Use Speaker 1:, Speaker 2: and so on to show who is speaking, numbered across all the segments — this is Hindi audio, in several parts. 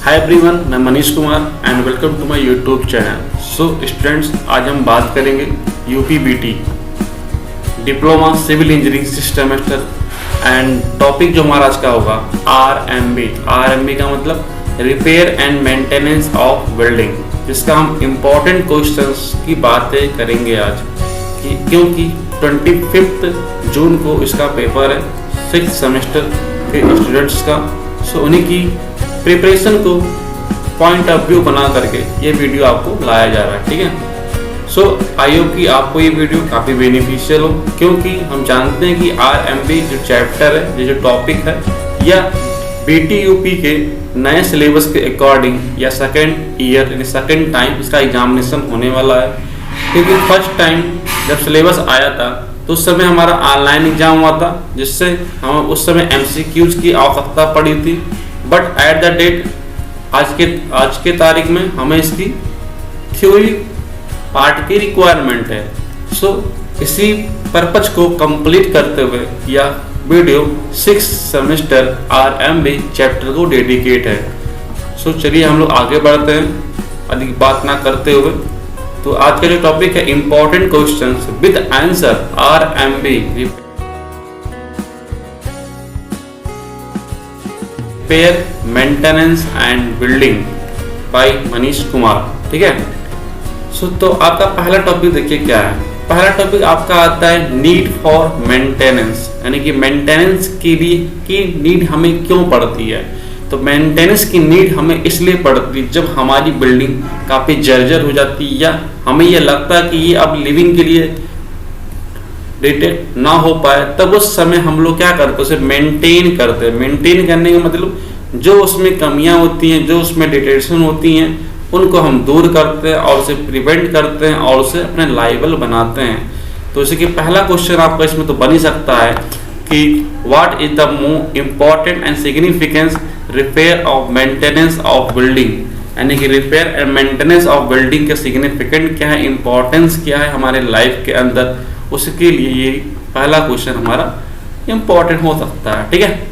Speaker 1: हाय एवरीवन, मैं Manish Kumar and welcome to my YouTube channel. So students, आज हम बात करेंगे UPBT diploma civil engineering six semester and topic जो हमारा आज का होगा आरएमबी। आरएमबी का मतलब repair and maintenance of building, जिसका हम इम्पोर्टेंट क्वेश्चंस की बातें करेंगे आज क्योंकि 25 जून को इसका पेपर है सिक्स सेमेस्टर के स्टूडेंट्स का। सो उन्हीं की प्रिपरेशन को पॉइंट ऑफ व्यू बना करके ये वीडियो आपको लाया जा रहा है, ठीक है। सो आई होप कि आपको ये वीडियो काफ़ी बेनिफिशियल हो, क्योंकि हम जानते हैं कि आरएमबी जो चैप्टर है, ये जो टॉपिक है, या बीटीयूपी के नए सिलेबस के अकॉर्डिंग या सेकेंड ईयर यानी सेकेंड टाइम इसका एग्जामिनेशन होने वाला है। क्योंकि फर्स्ट टाइम जब सिलेबस आया था तो उस समय हमारा ऑनलाइन एग्जाम हुआ था, जिससे हमें उस समय एमसीक्यूज की आवश्यकता पड़ी थी। बट एट द डेट आज के तारीख में हमें इसकी थ्योरी पार्ट की रिक्वायरमेंट है। सो इसी पर्पज को कंप्लीट करते हुए यह video six semester RMB chapter को डेडिकेट है। सो चलिए हम लोग आगे बढ़ते हैं अधिक बात ना करते हुए। तो आज का जो टॉपिक है important questions with answer RMB repair maintenance and building bye Manish Kumar, ठीक है। सो तो आपका पहला टॉपिक देखिए क्या है। पहला टॉपिक आपका आता है नीड फॉर मेंटेनेंस, यानी कि मेंटेनेंस के लिए की नीड हमें क्यों पड़ती है। तो मेंटेनेंस की नीड हमें इसलिए पड़ती है जब हमारी बिल्डिंग काफ़ी जर्जर हो जाती है या हमें यह लगता है कि ये अब लिविंग के लिए डिटेक्ट ना हो पाए, तब उस समय हम लोग क्या करते हैं, उसे मेंटेन करते हैं। मेंटेन करने का मतलब जो उसमें कमियां होती हैं, जो उसमें डिटेक्शन होती हैं, उनको हम दूर करते हैं और उसे प्रिवेंट करते हैं और उसे अपने लायबल बनाते हैं। तो इसी के पहला क्वेश्चन आपका इसमें तो बन ही सकता है कि what is the most important and significance repair of maintenance of building, यानी कि repair and maintenance of building का सिग्निफिकेंट क्या है, इंपॉर्टेंस क्या है हमारे लाइफ के अंदर, उसके लिए ये पहला क्वेश्चन हमारा इंपॉर्टेंट हो सकता है, ठीक है।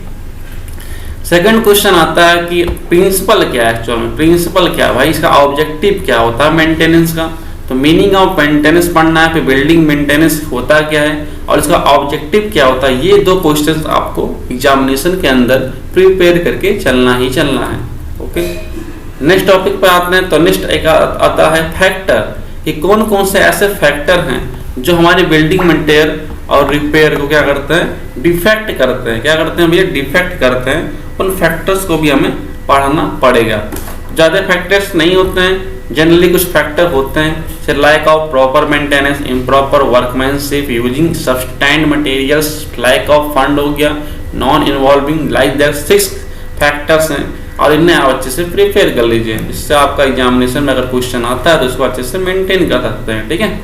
Speaker 1: सेकंड क्वेश्चन आता है कि प्रिंसिपल क्या है। एक्चुअल में प्रिंसिपल क्या है भाई, इसका ऑब्जेक्टिव क्या होता है मेंटेनेंस का। तो मीनिंग ऑफ मेंटेनेंस पढ़ना है, फिर बिल्डिंग मेंटेनेंस होता क्या है और इसका ऑब्जेक्टिव क्या होता है। ये दो क्वेश्चंस आपको एग्जामिनेशन के अंदर प्रिपेयर करके चलना ही चलना है, ओके। नेक्स्ट टॉपिक पे आते हैं। तो नेक्स्ट एक आता है फैक्टर, कि कौन कौन से ऐसे फैक्टर हैं जो हमारी बिल्डिंग मेंटेन और रिपेयर को क्या करते हैं, डिफेक्ट करते हैं। क्या करते हैं भैया, डिफेक्ट करते हैं। उन फैक्टर्स को भी हमें पढ़ना पड़ेगा। ज़्यादा फैक्टर्स नहीं होते हैं, जनरली कुछ फैक्टर होते हैं, जैसे like of proper maintenance, improper workmanship, using substandard materials, lack of fund हो गया, non involving, like that 6 factors हैं और इन्हें आप अच्छे से प्रिपेयर कर लीजिए। इससे आपका एग्जामिनेशन में अगर क्वेश्चन आता है तो उसको अच्छे से मेंटेन कर सकते हैं, ठीक है।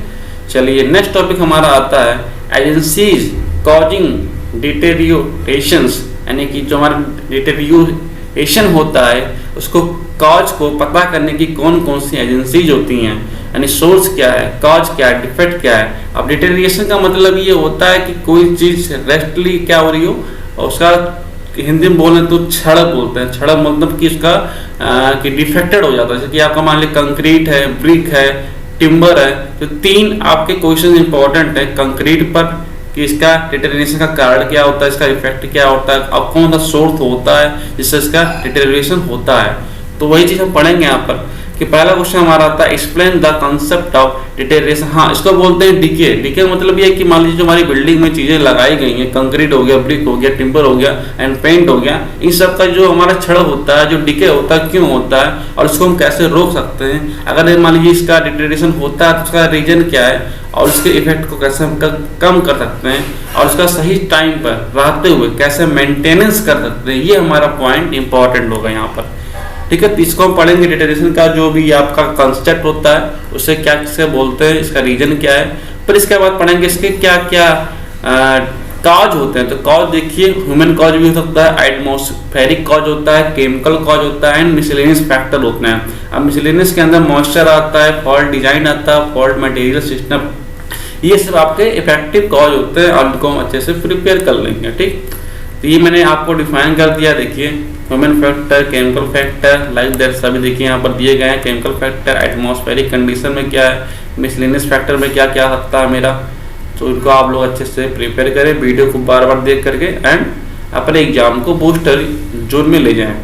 Speaker 1: चलिए नेक्स्ट टॉपिक हमारा आता है एजेंसीज कॉजिंग डिटेरियोरेशंस, यानी कि जो हमारा डिटेरियोरेशन होता है उसको कॉज को पता करने की कौन कौन सी एजेंसीज होती हैं, यानी सोर्स क्या है, कॉज क्या है, डिफेक्ट क्या है। अब डिटेरियोरेशन का मतलब ये होता है कि कोई चीज़ रेस्टली क्या हो रही हो और उसका हिंदी में बोलें तो क्षण बोलते हैं। क्षण मतलब कि उसका कि डिफेक्टेड हो जाता है। जैसे कि आपका मान लीजिए कंक्रीट है, ब्रिक है, टिम्बर है, तो 3 आपके क्वेश्चन इंपॉर्टेंट है। कंक्रीट पर कि इसका डिटेरियोरेशन का कारण क्या होता है, इसका इफेक्ट क्या होता है, अब कौन सा सोर्स होता है जिससे इसका डिटेरियोरेशन होता है। तो वही चीज़ हम पढ़ेंगे यहाँ पर कि पहला क्वेश्चन हमारा आता है explain the concept of deterioration. हाँ, इसको बोलते हैं डीके। डीके मतलब ये है कि मान लीजिए जो हमारी बिल्डिंग में चीज़ें लगाई गई हैं, कंक्रीट हो गया, ब्रिक हो गया, टिम्बर हो गया एंड पेंट हो गया, इन सब का जो हमारा क्षण होता है, जो डीके होता है, क्यों होता है और इसको हम कैसे रोक सकते हैं। अगर मान लीजिए इसका डिटेरियोरेशन होता है तो उसका रीजन क्या है और उसके इफेक्ट को कैसे हम कम कर सकते हैं और उसका सही टाइम पर रहते हुए कैसे मेंटेनेंस कर सकते हैं। ये हमारा पॉइंट इंपॉर्टेंट होगा यहाँ पर, ठीक है। तो इसको हम पढ़ेंगे डिटेरियोरेशन का जो भी आपका कंसेप्ट होता है उसे क्या किसे बोलते हैं, इसका रीजन क्या है। फिर इसके बाद पढ़ेंगे इसके क्या क्या कॉज होते हैं। तो कॉज देखिए, ह्यूमन कॉज भी हो सकता है, एटमॉस्फेरिक कॉज होता है, केमिकल कॉज होता है एंड मिसलेनियस फैक्टर होते हैं। अब मिसलेनियस के अंदर मॉइस्चर आता है, फॉल्ट डिजाइन आता है, फॉल्ट मटेरियल सिस्टम, ये सब आपके इफेक्टिव कॉज होते हैं और इनको हम अच्छे से प्रिपेयर कर लेंगे, ठीक। तो ये मैंने आपको डिफाइन कर दिया। देखिए human factor, chemical factor, like that सभी देखिए यहाँ पर दिए गए हैं। केमिकल फैक्टर, एटमॉस्फेरिक कंडीशन में क्या है, मिसलेनियस फैक्टर में क्या क्या सकता है मेरा, तो इनको आप लोग अच्छे से प्रिपेयर करें, वीडियो को बार बार देख करके एंड अपने एग्जाम को बूस्टर जोन में ले जाएं।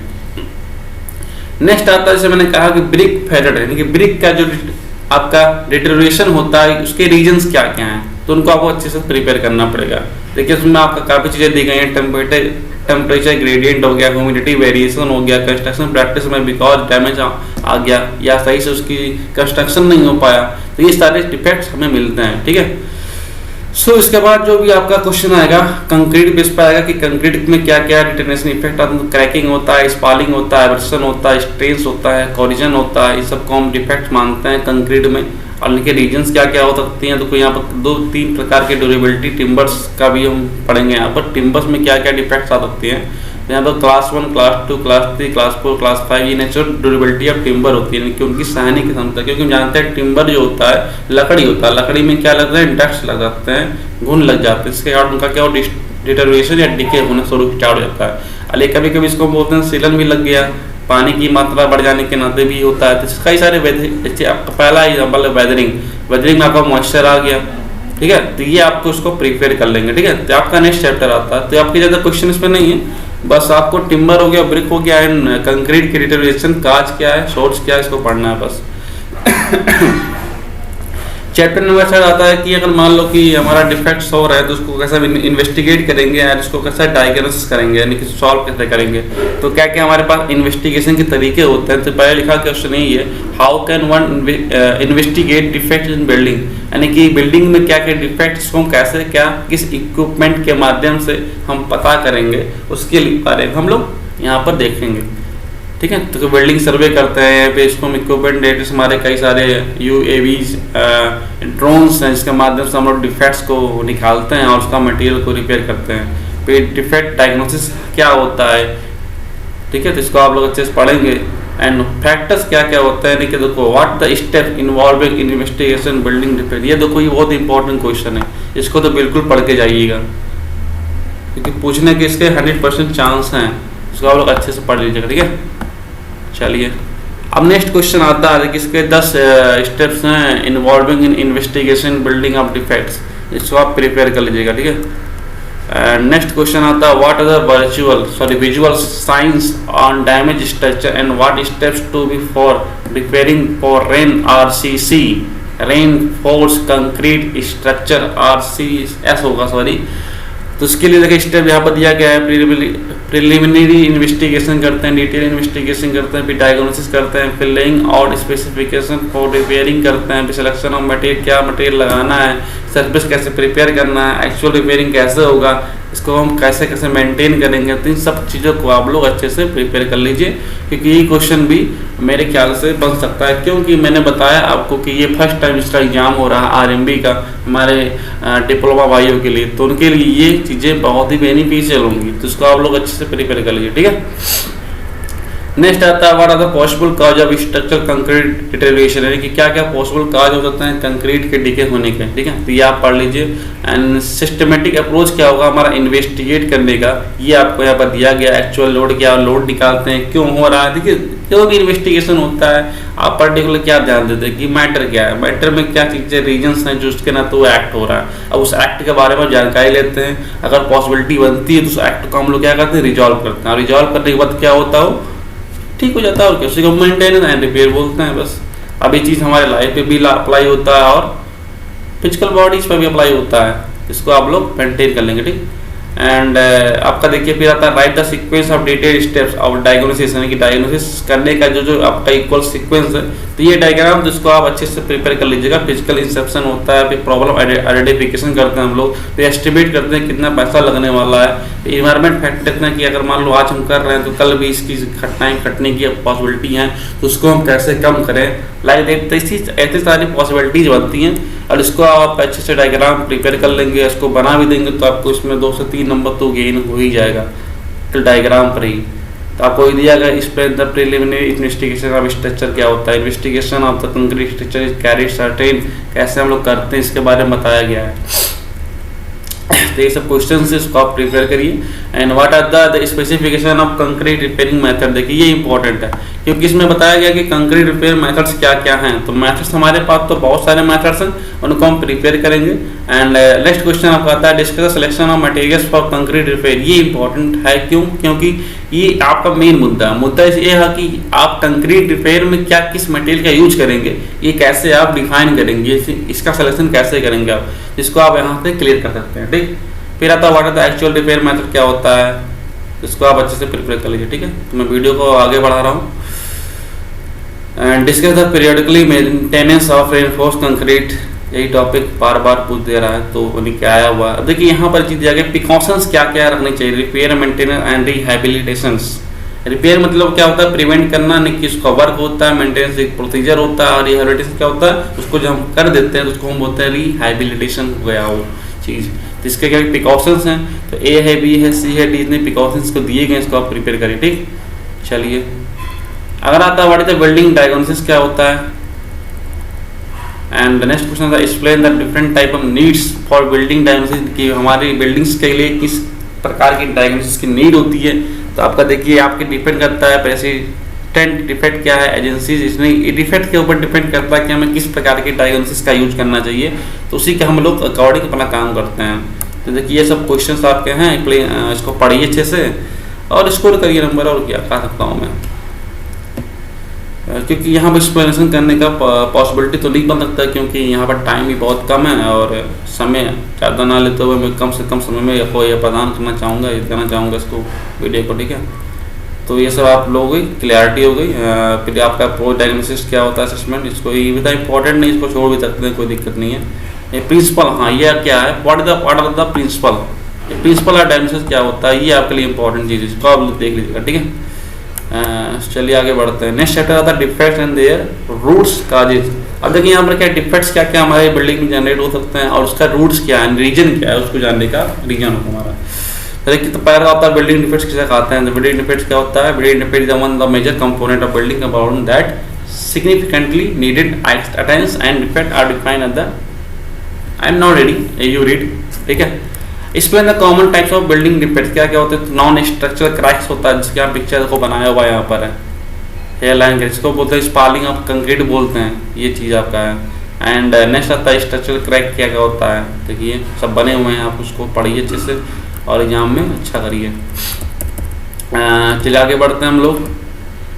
Speaker 1: नेक्स्ट आता है, जैसे मैंने कहा कि ब्रिक फेल्योर, यानी कि ब्रिक का जो आपका डिटेरियोरेशन होता है उसके रीजंस क्या क्या हैं, तो उनको आपको अच्छे से प्रिपेयर करना पड़ेगा। देखिए उसमें आपका काफ़ी चीज़ें दी गई हैं, टेम्परेचर ग्रेडियंट हो गया, ह्यूमिडिटी वेरिएशन हो गया, कंस्ट्रक्शन प्रैक्टिस में बिकॉज डैमेज आ गया या सही से उसकी कंस्ट्रक्शन नहीं हो पाया, तो ये सारे डिफेक्ट्स हमें मिलते हैं, ठीक है। सो इसके बाद जो भी आपका क्वेश्चन आएगा कंक्रीट बेस पर आएगा कि कंक्रीट में क्या क्या डिटोनेशन इफेक्ट आता है, क्रैकिंग होता है, स्पालिंग होता है, एब्रेशन होता है, स्ट्रेंस होता है, कोरिजन होता है, ये सब को हम डिफेक्ट मानते हैं कंक्रीट में। और इनके रीजन्स क्या क्या हो सकती हैं, तो कोई यहाँ पर 2-3 प्रकार के ड्यूरेबिलिटी टिम्बर्स का भी हम पढ़ेंगे। यहाँ पर टिम्बर्स में क्या क्या डिफेक्ट्स आ सकती हैं, तो यहाँ पर class 1, class 2, class 3, class 4, class 5 ये नेचुरल ड्यूरेबिलिटी ऑफ टिम्बर होती है, कि उनकी सहने की क्षमता, क्योंकि हम जानते हैं टिम्बर जो होता है लकड़ी होता है, लकड़ी में क्या लगता है, डस्ट लग जाते हैं, घुन लग जाते हैं, इसके बाद उनका क्या हो डिटेरियोरेशन या डिके होना शुरू स्टार्ट हो जाता है। अरे कभी कभी इसको बोलते हैं सीलन भी लग गया, पानी की मात्रा बढ़ जाने के नाते भी होता है। तो कई सारे आपका पहला एग्जाम्पल है वेदरिंग, वेदरिंग में आपका मॉइस्चर आ गया, ठीक है, तो ये आपको उसको प्रिपेयर कर लेंगे, ठीक है। तो आपका नेक्स्ट चैप्टर आता है, तो आपके ज़्यादा क्वेश्चन इसमें नहीं है, बस आपको टिम्बर हो गया, ब्रिक हो गया एंड कंक्रीट की डिटेरियोरेशन, काज क्या है, सोर्स क्या है, इसको पढ़ना है बस। चैप्टर नंबर 7 आता है कि अगर मान लो कि हमारा डिफेक्ट्स हो रहा है तो उसको कैसे इन्वेस्टिगेट करेंगे और उसको कैसे डायग्नोसिस करेंगे, यानी कि सॉल्व कैसे करेंगे। तो क्या क्या हमारे पास इन्वेस्टिगेशन के तरीके होते हैं, तो पहले लिखा क्वेश्चन यही है, how can one investigate defect in building, यानी कि बिल्डिंग में क्या क्या डिफेक्ट्स को कैसे क्या किस इक्विपमेंट के माध्यम से हम पता करेंगे, उसके बारे में हम लोग यहाँ पर देखेंगे, ठीक है। तो बिल्डिंग सर्वे करते हैं, फिर इसको हम इक्विपमेंट डेटा से हमारे कई सारे UAVs ड्रोन्स हैं जिसके माध्यम से हम लोग डिफेक्ट्स को निकालते हैं और उसका मटेरियल को रिपेयर करते हैं। फिर डिफेक्ट डायग्नोसिस क्या होता है, ठीक है, तो इसको आप लोग अच्छे से पढ़ेंगे। एंड फैक्टर्स क्या क्या होता है, यानी कि देखो what the step involving in investigation building repair, ये देखो ये बहुत इंपॉर्टेंट क्वेश्चन है, इसको तो बिल्कुल पढ़ के जाइएगा क्योंकि पूछने के इसके 100% चांस हैं, इसको आप लोग अच्छे से पढ़ लीजिएगा, ठीक है। चलिए अब नेक्स्ट क्वेश्चन आता है कि इसके 10 स्टेप्स हैं involving in investigation building of defects, इसको आप प्रिपेयर कर लीजिएगा, ठीक है। नेक्स्ट क्वेश्चन आता है what are the visual science on damage structure and what steps to be for repairing for rain RCC, reinforce concrete structure RCS होगा, तो उसके लिए देखिए स्टेप यहाँ पर दिया गया है, प्रिलिमिनरी इन्वेस्टिगेशन करते हैं, डिटेल इन्वेस्टिगेशन करते हैं, फिर डायग्नोसिस करते हैं, फिर laying out specification for repairing करते हैं, फिर सिलेक्शन ऑफ मटेरियल, क्या मटेरियल लगाना है, सर्विस कैसे प्रिपेयर करना है, एक्चुअल रिपेयरिंग कैसे होगा, इसको हम कैसे कैसे मेंटेन करेंगे, तो इन सब चीज़ों को आप लोग अच्छे से प्रिपेयर कर लीजिए क्योंकि ये क्वेश्चन भी मेरे ख्याल से बन सकता है, क्योंकि मैंने बताया आपको कि ये फर्स्ट टाइम इसका एग्जाम हो रहा है RMB का हमारे डिप्लोमा भाइयों के लिए, तो उनके लिए ये चीज़ें बहुत ही बेनिफिशियल होंगी, तो इसको आप लोग अच्छे से प्रिपेयर कर लीजिए, ठीक है। नेक्स्ट आता है what are the possible cause of structural concrete deterioration, यानी कि क्या क्या पॉसिबल काज हो सकते हैं कंक्रीट के डिके होने के, ठीक है, तो ये आप पढ़ लीजिए। एंड सिस्टमेटिक अप्रोच क्या होगा हमारा इन्वेस्टिगेट करने का, ये आपको यहाँ पर दिया गया, एक्चुअल लोड क्या लोड निकालते हैं, क्यों हो रहा है, देखिए जो भी इन्वेस्टिगेशन होता है आप पर्टिकुलर क्या ध्यान देते हैं कि मैटर क्या है, मैटर में क्या चीज़ें रीजन्स हैं जो उसके ना तो वो एक्ट हो रहा है, अब उस एक्ट के बारे में जानकारी लेते हैं, अगर पॉसिबिलिटी बनती है तो उस एक्ट को हम लोग क्या करते हैं, रिजॉल्व करते हैं, और रिजॉल्व करने के बाद क्या होता हो ठीक हो जाता है, और क्या उसी को मेंटेनेंस एंड रिपेयर बोलते हैं बस। अब ये चीज़ हमारे लाइफ पे भी अप्लाई होता है और फिजिकल बॉडीज पर भी अप्लाई होता है, इसको आप लोग मेंटेन कर लेंगे, ठीक। एंड आपका देखिए फिर आता है right the sequence of detail steps of diagnosis, यानी कि डायग्नोसिस करने का जो आपका इक्वल सीक्वेंस है, तो ये डायग्राम जिसको आप अच्छे से प्रिपेयर कर लीजिएगा। फिजिकल इंसेप्शन होता है, फिर प्रॉब्लम आइडेंटिफिकेशन करते हैं हम लोग, फिर एस्टिमेट करते हैं कितना पैसा लगने वाला है, इन्वायरमेंट फैक्टर इतना कि अगर मान लो आज हम कर रहे हैं तो कल भी इसकी घटनाएं घटने की पॉसिबिलिटी हैं, तो उसको हम कैसे कम करें, लाइक ऐसी सारी पॉसिबिलिटीज बनती हैं, और इसको आप अच्छे से डायग्राम प्रिपेयर कर लेंगे, इसको बना भी देंगे तो आपको इसमें 2 से 3 नंबर तो गेन हो ही जाएगा तो डायग्राम पर ही। तो आपको दिया गया explain the preliminary investigation of structure क्या होता है, investigation of the concrete structure is carried certain, कैसे हम लोग करते हैं इसके बारे में बताया गया है। ये सब क्वेश्चन से इसको आप प्रिपेयर करिए। And what are the specification of concrete repairing method, देखिए ये इंपॉर्टेंट है क्योंकि इसमें बताया गया कि कंक्रीट रिपेयर मेथड्स क्या क्या हैं। तो मेथड्स हमारे पास तो बहुत सारे मेथड्स हैं, उनको हम प्रिपेयर करेंगे। एंड नेक्स्ट क्वेश्चन आपका आता है discuss selection of materials for concrete repair. ये इंपॉर्टेंट है क्यों? क्योंकि ये आपका मेन मुद्दा ये है कि आप कंक्रीट रिपेयर में क्या किस मटेरियल का यूज करेंगे, ये कैसे आप डिफाइन करेंगे, इसका सिलेक्शन कैसे करेंगे आप, जिसको आप यहाँ से क्लियर कर सकते हैं। ठीक, फिर आता है what are the actual repair method, क्या होता है, इसको आप अच्छे से प्रिपेयर कर लीजिए। ठीक है, तो मैं वीडियो को आगे बढ़ा रहा हूँ। And discuss the periodically maintenance of reinforce concrete, यही टॉपिक बार बार पूछ दे रहा है तो उन्हीं क्या आया हुआ है। अब देखिए यहाँ पर चीज आगे प्रिकॉशंस क्या क्या रखनी चाहिए, repair maintenance and rehabilitations. Repair मतलब क्या होता है, प्रिवेंट करना, नहीं कि उसका वर्क होता है, मेंटेनेंस एक प्रोसीजर होता है, और रिहैबिलिटेशन क्या होता है, उसको जब हम कर देते हैं तो उसको हम बोलते हैं रिहैबिलिटेशन हो गया वो चीज़। तो इसके क्या प्रिकॉशंस हैं, तो ए है, बी है, सी है, डी, इतने प्रिकॉशंस को दिए गए, इसको आप प्रिपेयर करिए। ठीक, चलिए अगर आता है what is the building diagnosis, क्या होता है। एंड द नेक्स्ट क्वेश्चन है explain the different type of needs for building diagnosis, कि हमारी बिल्डिंग्स के लिए किस प्रकार की डायग्नोसिस की नीड होती है। तो आपका देखिए आपके डिपेंड करता है प्रेसिडेंट डिफेक्ट क्या है, एजेंसीज, इसमें डिफेक्ट के ऊपर डिपेंड करता है कि हमें किस प्रकार की डायग्नोसिस का यूज करना चाहिए, तो उसी के हम लोग अकॉर्डिंग अपना काम करते हैं। तो देखिए ये सब क्वेश्चंस आपके हैं, इसको पढ़िए अच्छे से और स्कोर करिए नंबर, और क्या कह सकता हूँ मैं, क्योंकि यहाँ पर एक्सप्लेनेशन करने का पॉसिबिलिटी तो नहीं बन सकता क्योंकि यहाँ पर टाइम भी बहुत कम है और समय ज़्यादा ना लेते हुए मैं कम से कम समय में कोई प्रदान करना चाहूँगा, देना चाहूँगा इसको वीडियो को। ठीक है, तो ये सब आप लोगों की क्लैरिटी हो गई। फिर आपका प्रो डायग्नोसिस क्या होता है, असेसमेंट, इसको ये भी इंपॉर्टेंट नहीं, इसको छोड़ भी सकते हैं, कोई दिक्कत नहीं है। ये प्रिंसिपल, हाँ ये क्या है, व्हाट आर द प्रिंसिपल, ये प्रिंसिपल और डायग्नोसिस क्या होता है, ये आपके लिए इंपॉर्टेंट चीज़, इसको आप देख लीजिएगा। ठीक है, चलिए आगे बढ़ते हैं। नेक्स्ट चैप्टर आता है defects and their roots causes. अब देखिए यहाँ पर क्या डिफेक्ट्स क्या क्या हमारे बिल्डिंग में जनरेट हो सकते हैं और उसका रूट्स क्या है, रीजन क्या है, उसको जानने का रीजन हो हमारा। देखिए तो पहला आता है बिल्डिंग डिफेक्ट्स किसे कहते हैं। बिल्डिंग डिफेक्ट्स क्या होता है, building defect is one of the major component of building compound that significantly needed attention and defect are defined at the, I am not ready, you read. ठीक है, explain the common types of building defects, क्या क्या होते हैं। नॉन स्ट्रक्चरल क्रैक्स होता है, जिसके यहाँ पिक्चर को बनाया हुआ यहाँ पर है, हेयर लाइन, इसको बोलते हैं स्पालिंग ऑफ कंक्रीट बोलते हैं, ये चीज़ आपका है। एंड नेक्स्ट आता है स्ट्रक्चरल क्रैक, क्या क्या होता है, देखिए सब बने हुए हैं, आप उसको पढ़िए अच्छे से और एग्जाम में अच्छा करिए। चलिए आगे बढ़ते हैं हम लोग।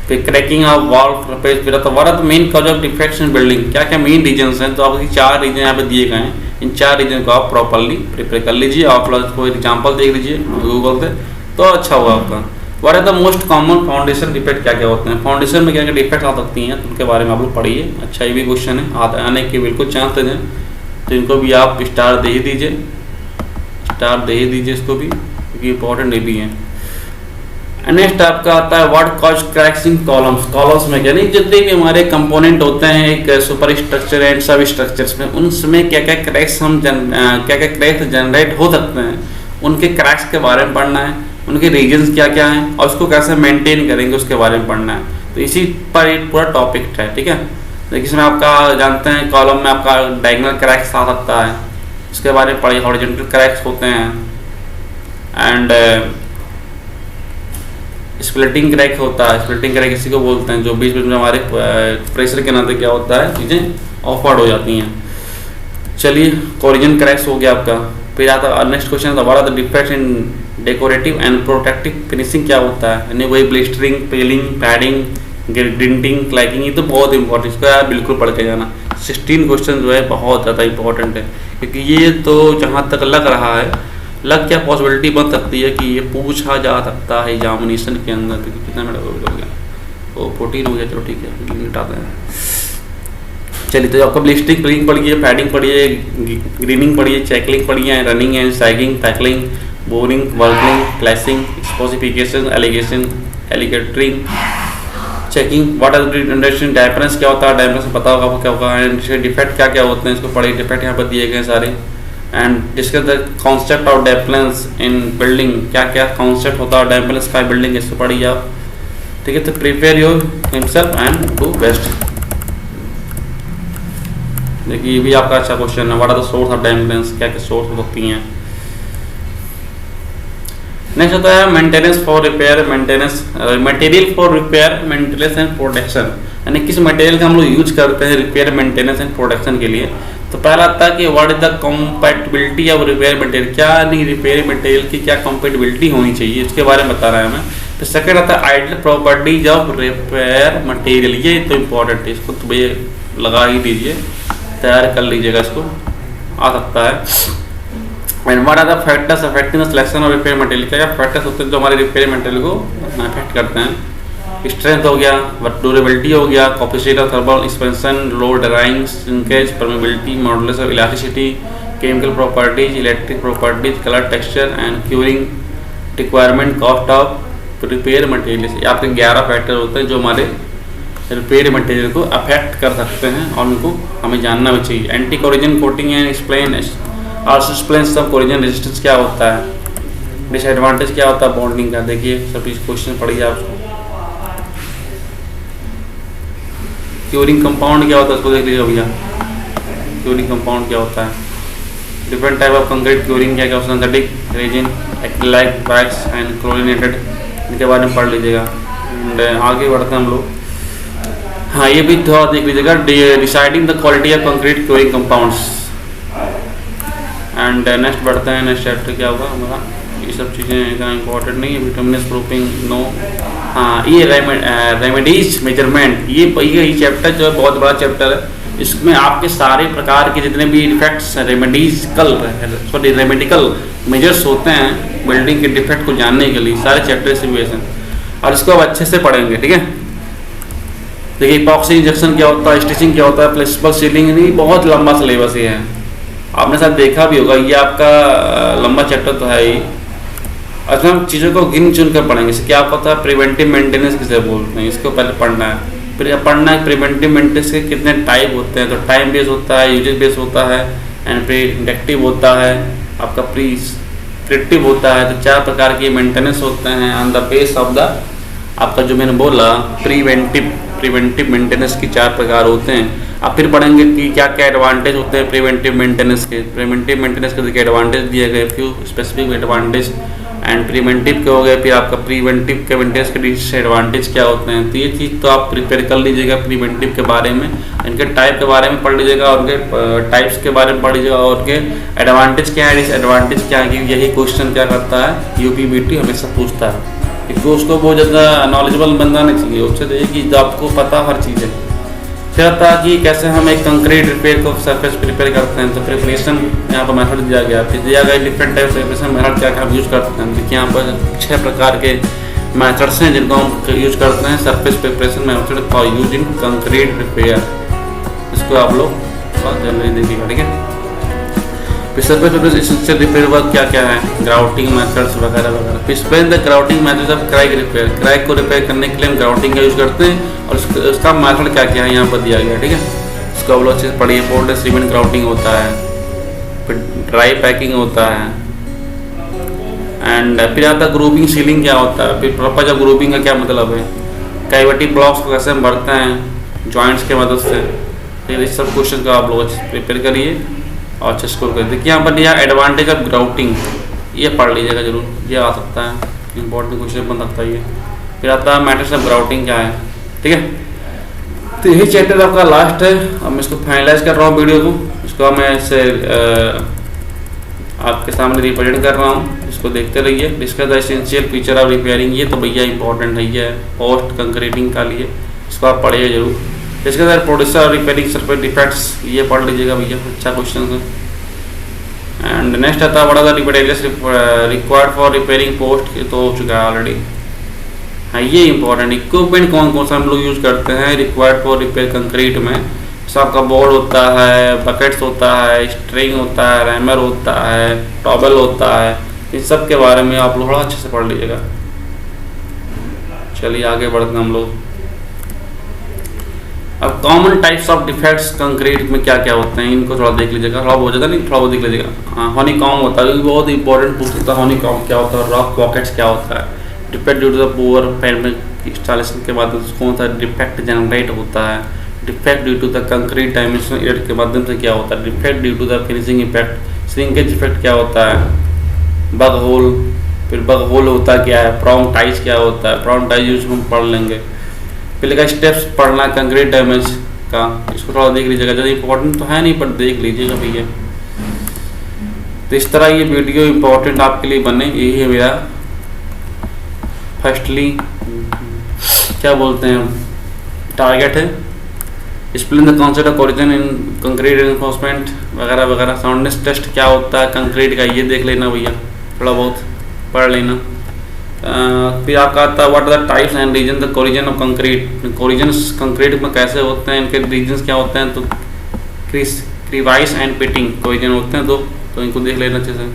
Speaker 1: फिर क्रैकिंग ऑफ वॉल सरफेस, फिर what are the main cause of defects in building, क्या क्या मेन रीजंस हैं। तो आपकी 4 रीजन यहाँ पे दिए गए हैं, इन 4 रीजन को आप प्रॉपरली प्रिपेयर कर लीजिए। आप कोई एग्जाम्पल देख लीजिए गूगल से तो अच्छा होगा आपका। What are the most common foundation defect, क्या क्या होते हैं, फाउंडेशन में क्या क्या डिफेक्ट आ सकती हैं, तो उनके बारे में आप लोग पढ़िए। अच्छा ये भी क्वेश्चन है, आने के बिल्कुल चांस दें, तो इनको भी आप स्टार दे ही दीजिए, स्टार दे ही दीजिए इसको भी, क्योंकि इंपॉर्टेंट ये भी है। नेक्स्ट आपका आता है what cause cracks in columns, columns में क्या नहीं, जितने भी हमारे कंपोनेंट होते हैं एक सुपर स्ट्रक्चर एंड सब स्ट्रक्चर्स में, उनमें क्या क्या क्रैक्स क्या क्या क्रैक्स जनरेट हो सकते हैं, उनके क्रैक्स के बारे में पढ़ना है, उनके रीजन्स क्या क्या हैं और उसको कैसे मेंटेन करेंगे उसके बारे में पढ़ना है। तो इसी पर एक पूरा टॉपिक है। ठीक है, देखिए इसमें आपका जानते हैं कॉलम में आपका डायगोनल क्रैक्स आ सकता है, इसके बारे में पढ़िए। हॉरिजॉन्टल क्रैक्स होते हैं एंड स्प्लिटिंग क्रैक होता है, स्प्लिटिंग क्रैक इसी को बोलते हैं, जो बीच बीच में हमारे प्रेशर के नाते क्या होता है, चीज़ें ऑफवर्ड हो जाती हैं। चलिए कोरिजन क्रैक्स हो गया आपका। फिर आता है next question, what are the defects in decorative and protective finishing, क्या होता है, यानी वही ब्लिस्टरिंग, पेलिंग, पैडिंग, ग्रिंटिंग, क्लैकिंग, ये तो बहुत इंपॉर्टेंट, इसको यार बिल्कुल पढ़ के जाना। 16 क्वेश्चन जो है बहुत ज़्यादा इंपॉर्टेंट है, क्योंकि ये तो जहाँ तक लग रहा है, लग क्या पॉसिबिलिटी बन सकती है कि ये पूछा जा सकता है एग्जामिनेशन के अंदर। कितना मिनट हो गया, वो 14 हो गया, चलो ठीक है निपटाते हैं। चलिए तो आपका ब्लिस्टरिंग, पेलिंग पढ़िए, पैडिंग पढ़िए, ग्रीनिंग पढ़िए, चेकलिंग पढ़िए, running and sagging, flaking, boring, wrinkling, क्लैसिंग, saponification, allegation, alligatoring, checking. What are understand difference, क्या होता है, डायफरेंस पता होगा आपको क्या होगा। एंड डिफेक्ट क्या क्या होते हैं, इसको पढ़िए, डिफेक्ट यहाँ पर दिए गए सारे। And discuss the concept of dampness in building, क्या क्या कॉन्सेप्ट होता है डैम्पलेंस का बिल्डिंग, इसको पढ़िए आप। ठीक है, तो prepare your himself and do best. देखिए ये भी आपका अच्छा क्वेश्चन है, what are the source of dampness, क्या क्या सोर्स हो सकती हैं। नेक्स्ट होता है maintenance for repair, maintenance material for repair, maintenance and protection, यानी किस मटेरियल का हम लोग यूज करते हैं रिपेयर, मेंटेनेंस एंड प्रोटेक्शन के लिए। तो पहला आता है कि what is the compatibility of repair material, क्या नहीं रिपेयर मटेरियल की क्या कंपैटिबिलिटी होनी चाहिए, इसके बारे में बता रहा है हमें। तो सेकंड आता है ideal properties of repair material, ये तो इम्पोर्टेंट है, इसको तो भैया लगा ही दीजिए, तैयार कर लीजिएगा, इसको आ सकता है। And what are the factors affecting the selection of repair material, क्या क्या फैक्टर्स होते हैं जो हमारे रिपेयर मटेरियल को अफेक्ट करते हैं। स्ट्रेंथ हो गया, ड्यूरेबिलिटी हो गया, coefficient of thermal expansion, load drawing, shrinkage, permeability, modulus of elasticity, chemical properties, electric properties, colour, texture and curing requirement, cost of repair material. ये आपके 11 फैक्टर होते हैं जो हमारे रिपेयर मटेरियल को अफेक्ट कर सकते हैं और उनको हमें जानना भी चाहिए। Anti corrosion coating and explain explain सब कोरोजन रेजिस्टेंस क्या होता है, डिसएडवांटेज क्या होता है बॉन्डिंग का, देखिए सभी क्वेश्चन पढ़िए आपको। क्यूरिंग कंपाउंड क्या होता है उसको देख लीजिए भैया, क्यूरिंग कंपाउंड क्या होता है, different type of concrete curing क्या क्या, synthetic resin, acrylate wax and chlorinated, इनके बारे में पढ़ लीजिएगा। एंड आगे बढ़ते हैं हम लोग, हाँ ये भी थोड़ा देख लीजिएगा, deciding the quality of concrete curing compounds. And next बढ़ते हैं, नेक्स्ट चैप्टर क्या होगा हमारा, ये सब चीज़ें इतना इंपॉर्टेंट नहीं है, विटामिन प्रूफिंग नो, हाँ ये रेमेडीज मेजरमेंट, ये चैप्टर जो है बहुत बड़ा चैप्टर है, इसमें आपके सारे प्रकार के जितने भी डिफेक्ट्स रेमेडिकल मेजर्स होते हैं बिल्डिंग के डिफेक्ट को जानने के लिए, सारे चैप्टर से बेस हैं और इसको आप अच्छे से पढ़ेंगे, ठीक है। देखिए इपॉक्सी इंजेक्शन क्या होता है, स्टिचिंग क्या होता है, फ्लेक्सिबल सीलिंग, नहीं बहुत लंबा सिलेबस ये है, आपने साथ देखा भी होगा, ये आपका लंबा चैप्टर तो है ही। अच्छा हम चीज़ों को गिन चुन कर पढ़ेंगे, इससे क्या पता है प्रिवेंटिव मेंटेनेंस किसे बोलते हैं, इसको पहले पढ़ना है, फिर पढ़ना है प्रिवेंटिव मेंटेनेंस के कितने टाइप होते हैं, तो टाइम बेस होता है, यूजेज बेस होता है एंड प्रिडिक्टिव होता है, आपका प्रिडिक्टिव होता है। तो 4 प्रकार के मेंटेनेंस होते हैं on the base of the, आपका जो मैंने बोला प्रिवेंटिव मेंटेनेंस की 4 प्रकार होते हैं। आप फिर पढ़ेंगे कि क्या क्या एडवांटेज होते हैं प्रिवेंटिव मेंटेनेंस के, प्रिवेंटिव मेंटेनेंस के देखिए एडवांटेज दिए गए, few specific advantage and preventive के हो गए, फिर आपका प्रिवेंटिव के मेंटेनेंस के डिसएडवांटेज क्या होते हैं। तो ये चीज़ तो आप प्रिपेयर कर लीजिएगा प्रिवेंटिव के बारे में, इनके टाइप के बारे में पढ़ लीजिएगा, और उनके टाइप्स के बारे में पढ़ लीजिएगा, और उनके एडवांटेज क्या है, डिसएडवांटेज क्या है। यही क्वेश्चन क्या करता है यूपीबीटी हमेशा पूछता है, क्योंकि उसको बहुत ज़्यादा नॉलेजेबल बनना नहीं चाहिए, उससे देखिए कि आपको पता हर चीज़ है। फिर आता है कि कैसे हम एक कंक्रीट रिपेयर को सरफेस प्रिपेयर करते हैं, तो प्रिपरेशन यहाँ पर मेथड दिया गया, फिर दिया गया डिफरेंट टाइप प्रिपरेशन मेथड क्या क्या हम यूज़ करते हैं। देखिए यहाँ पर 6 प्रकार के मेथड्स हैं जिनको हम यूज करते हैं, surface preparation method for use in concrete repair, इसको आप लोग जनरली देखिएगा, ठीक है। फिर सरफेस प्रिपरेशन रिपेयर वर्क क्या क्या है, ग्राउटिंग मेथड्स वगैरह वगैरह। फिर explain the grouting methods of crack repair, crack को रिपेयर करने के लिए हम ग्राउटिंग का यूज करते हैं, और उसका मेथड क्या क्या है यहाँ पर दिया गया, ठीक है। इसको आप लोग अच्छे से पढ़िए। पोर्ट सीमेंट ग्राउटिंग होता है, फिर ड्राई पैकिंग होता है, एंड फिर आता है ग्रुपिंग सीलिंग क्या होता है, फिर प्रॉपर जब ग्रुपिंग का क्या मतलब है, कैविटी ब्लॉक्स को कैसे हम भरते हैं जॉइंट्स के मदद से। फिर इस सब क्वेश्चन को आप लोग अच्छे से प्रिपेयर करिए और अच्छे स्कोर कर देखिए। यहाँ पर दिया एडवांटेज ऑफ ग्राउटिंग, ये पढ़ लीजिएगा जरूर, ये आ सकता है, इंपॉर्टेंट क्वेश्चन बन सकता है ये। फिर आता है मैटर्स ऑफ ग्राउटिंग क्या है, ठीक है। तो यही चैप्टर आपका लास्ट है, अब मैं इसको फाइनलाइज कर रहा हूँ वीडियो को, इसको मैं इससे आपके सामने रिप्रेजेंट कर रहा हूँ, इसको देखते रहिए। Discuss the essential feature of repairing, ये तो भैया इंपॉर्टेंट है, ये पोस्ट कंक्रीटिंग का लिए, इसको आप पढ़िए जरूर। इसके बाद प्रोड्यूसर रिपेयरिंग सरफेस डिफेक्ट्स, ये पढ़ लीजिएगा भैया, अच्छा क्वेश्चन है। एंड नेक्स्ट आता है बड़ा सा repairs required for repairing post, ये तो हो चुका है ऑलरेडी, हाँ ये इंपॉर्टेंट। इक्विपमेंट कौन कौन सा हम लोग यूज़ करते हैं रिक्वायर्ड फॉर रिपेयर कंक्रीट में, सबका बोर्ड होता है, बकेट्स होता है, स्ट्रिंग होता है, रैमर होता है, टॉबल होता है, इन सब के बारे में आप लोग थोड़ा अच्छे से पढ़ लीजिएगा। चलिए आगे बढ़ते हैं हम लोग। अब common types of defects concrete में क्या क्या होते हैं, इनको थोड़ा देख लीजिएगा, थोड़ा बहुत ज़्यादा नहीं, थोड़ा बहुत देख लीजिएगा। हाँ हनीकॉम होता है, बहुत इंपॉर्टेंट पूछ सकता है, हनीकॉम क्या होता है, रॉक पॉकेट्स क्या होता है, defect due to the poor panel installation के बाद कौन सा डिफेक्ट जनरेट होता है, defect due to the concrete dimension एड के माध्यम से क्या होता है, defect due to the finishing effect, shrinkage effect क्या होता है, बग होल, फिर बगहोल होता क्या है, प्रॉम्प्टाइज क्या होता है, प्रॉम्प्टाइज यूज हम पढ़ लेंगे। पहले का स्टेप्स पढ़ना कंक्रीट डैमेज का, इसको थोड़ा देख लीजिएगा, ज़्यादा इंपॉर्टेंट तो है नहीं पर देख लीजिएगा भैया। तो इस तरह ये वीडियो इंपॉर्टेंट आपके लिए बने, यही है मेरा फर्स्टली क्या बोलते हैं टारगेट है। Explain the concept of corrosion in concrete reinforcement वगैरह वगैरह। साउंडनेस टेस्ट क्या होता है कंक्रीट का, ये देख लेना भैया, थोड़ा बहुत पढ़ लेना। फिर आपका आता है what are the types and reason the corrosion of concrete. Corrosions concrete में कैसे होते हैं, इनके रीजन्स क्या होते हैं, तो क्रीवाइस एंड पिटिंग कोरिजन होते हैं, तो इनको देख लेना अच्छे से।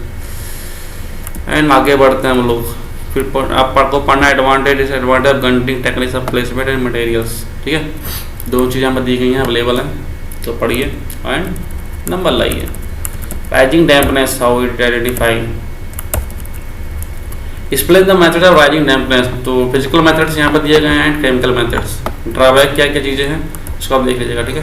Speaker 1: एंड आगे बढ़ते हैं हम लोग। फिर आपको पढ़ना advantage disadvantage of guniting techniques of placement and materials. ठीक है, दो चीज़ें हमें दी गई हैं, अवेलेबल हैं, तो पढ़िए एंड नंबर लाइए। Rising dampness, how it identify. Explain the method of rising dampness. तो फिजिकल मेथड्स यहाँ पर दिए गए हैं एंड केमिकल मेथड्स। ड्रॉबैक क्या क्या चीज़ें हैं उसको आप देख लीजिएगा। ठीक है,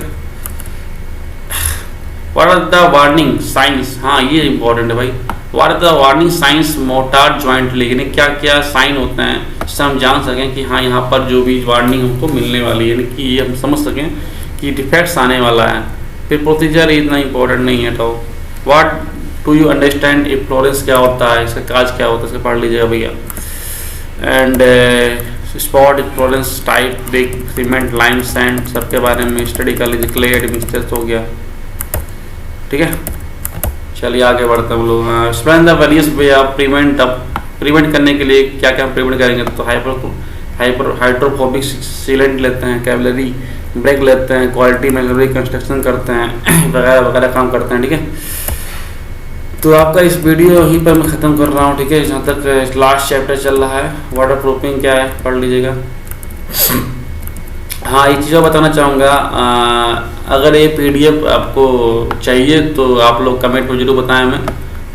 Speaker 1: what are the warning science, हाँ ये इंपॉर्टेंट है भाई। What are the warning science mortar jointly, यानी क्या क्या साइन होते हैं जिससे हम जान सकें कि हाँ यहाँ पर जो भी वार्निंग हमको मिलने वाली है, यानी कि ये हम समझ सकें कि डिफेक्ट्स आने वाला है। फिर प्रोसीजर इतना इंपॉर्टेंट नहीं है। तो व्हाट डू यू अंडरस्टैंड इफ्लोरेंस क्या होता है, इसका काज क्या होता है, इसको पढ़ लीजिएगा भैया। And spot efflorescence type brick cement lime sand सबके बारे में स्टडी कर लीजिए। क्ले एडमिक्सचर्स हो गया। ठीक है, चलिए आगे बढ़ते हैं हम लोग। Explain the various way of prevent करने के लिए क्या क्या हम प्रिवेंट करेंगे। तो हाइड्रोफोबिक सीलेंट लेते हैं, कैवलरी ब्रेक लेते हैं, क्वालिटी मेजरी कंस्ट्रक्शन करते हैं, वगैरह वगैरह काम करते हैं। ठीक है, तो आपका इस वीडियो यहीं पर मैं ख़त्म कर रहा हूँ। ठीक है, जहाँ तक लास्ट चैप्टर चल रहा है वाटर प्रूफिंग क्या है पढ़ लीजिएगा। हाँ एक चीज़ बताना चाहूँगा, अगर ये PDF आपको चाहिए तो आप लोग कमेंट में जरूर बताएं हमें,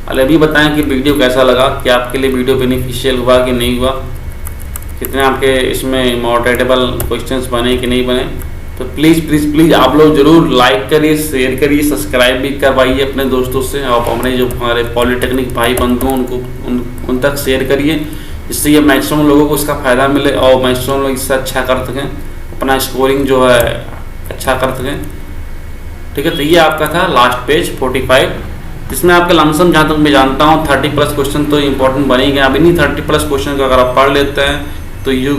Speaker 1: और अभी बताएं कि वीडियो कैसा लगा, कि आपके लिए वीडियो बेनिफिशियल हुआ कि नहीं हुआ, कितने आपके इसमें मोटिवेटेबल क्वेश्चंस बने कि नहीं बने। तो प्लीज़ प्लीज़ प्लीज़ आप लोग ज़रूर लाइक करिए, शेयर करिए, सब्सक्राइब भी करवाइए अपने दोस्तों से, और अपने जो हमारे पॉलिटेक्निक भाई बंधु उनको उन तक शेयर करिए, जिससे ये मैक्सिमम लोगों को इसका फ़ायदा मिले और मैक्सिमम लोग इससे अच्छा कर सकें, अपना स्कोरिंग जो है अच्छा कर सकें। ठीक है, तो ये आपका था लास्ट पेज 45, जिसमें आपके लमसम जहाँ तक मैं जानता हूँ 30+ क्वेश्चन तो इंपॉर्टेंट बन ही गए। अभी नहीं 30+ क्वेश्चन का अगर आप पढ़ लेते हैं तो यू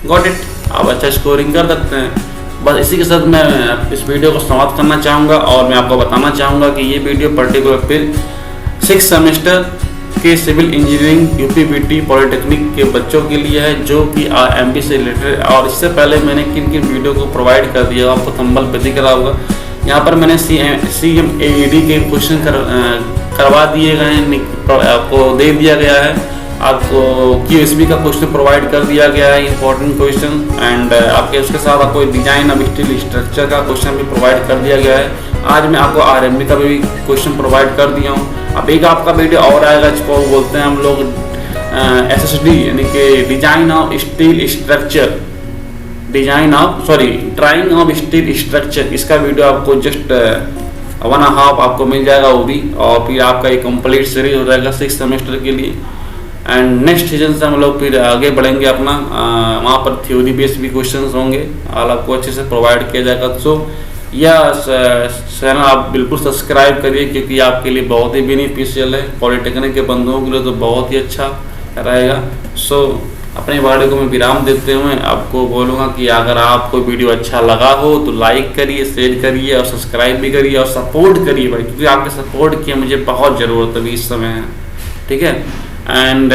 Speaker 1: गॉट इट, आप अच्छा स्कोरिंग कर सकते हैं। बस इसी के साथ मैं इस वीडियो को समाप्त करना चाहूँगा, और मैं आपको बताना चाहूँगा कि ये वीडियो पर्टिकुलर फिर 6th सेमेस्टर के सिविल इंजीनियरिंग UPBT पॉलिटेक्निक के बच्चों के लिए है, जो कि MP से रिलेटेड। और इससे पहले मैंने किन किन वीडियो को प्रोवाइड कर दिया आपको थंबनेल पे दिख रहा होगा। यहाँ पर मैंने CMAED के क्वेश्चन करवा दिए गए हैं, आपको दे दिया गया है। आपको QSB का क्वेश्चन प्रोवाइड कर दिया गया है, इंपॉर्टेंट क्वेश्चन। एंड आपके उसके साथ आपको डिजाइन ऑफ स्टील स्ट्रक्चर का क्वेश्चन भी प्रोवाइड कर दिया गया है। आज मैं आपको RMB का भी क्वेश्चन प्रोवाइड कर दिया हूँ। अब एक आपका वीडियो और आएगा, जिसको बोलते हैं हम लोग SSD, यानी कि design of steel structure, drying of steel structure. इसका वीडियो आपको जस्ट 1.5 आपको मिल जाएगा वो भी, और फिर आपका एक कंप्लीट सीरीज हो जाएगा 6th सेमेस्टर के लिए। एंड नेक्स्ट सीजन से हम लोग फिर आगे बढ़ेंगे अपना, वहाँ पर थ्योरी बेस्ड भी क्वेश्चंस होंगे और आपको अच्छे से प्रोवाइड किया जाएगा। सो यह चैनल आप बिल्कुल सब्सक्राइब करिए, क्योंकि आपके लिए बहुत ही बेनिफिशियल है, पॉलिटेक्निक के बंधुओं के लिए तो बहुत ही अच्छा रहेगा। सो अपने वीडियो को मैं विराम देते हुए आपको बोलूँगा कि अगर आपको वीडियो अच्छा लगा हो तो लाइक करिए, शेयर करिए और सब्सक्राइब भी करिए और सपोर्ट करिए भाई, क्योंकि आपके सपोर्ट की मुझे बहुत ज़रूरत अभी इस समय है। ठीक है, एंड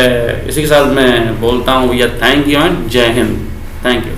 Speaker 1: इसी के साथ मैं बोलता हूँ भैया थैंक यू एंड जय हिंद, थैंक यू।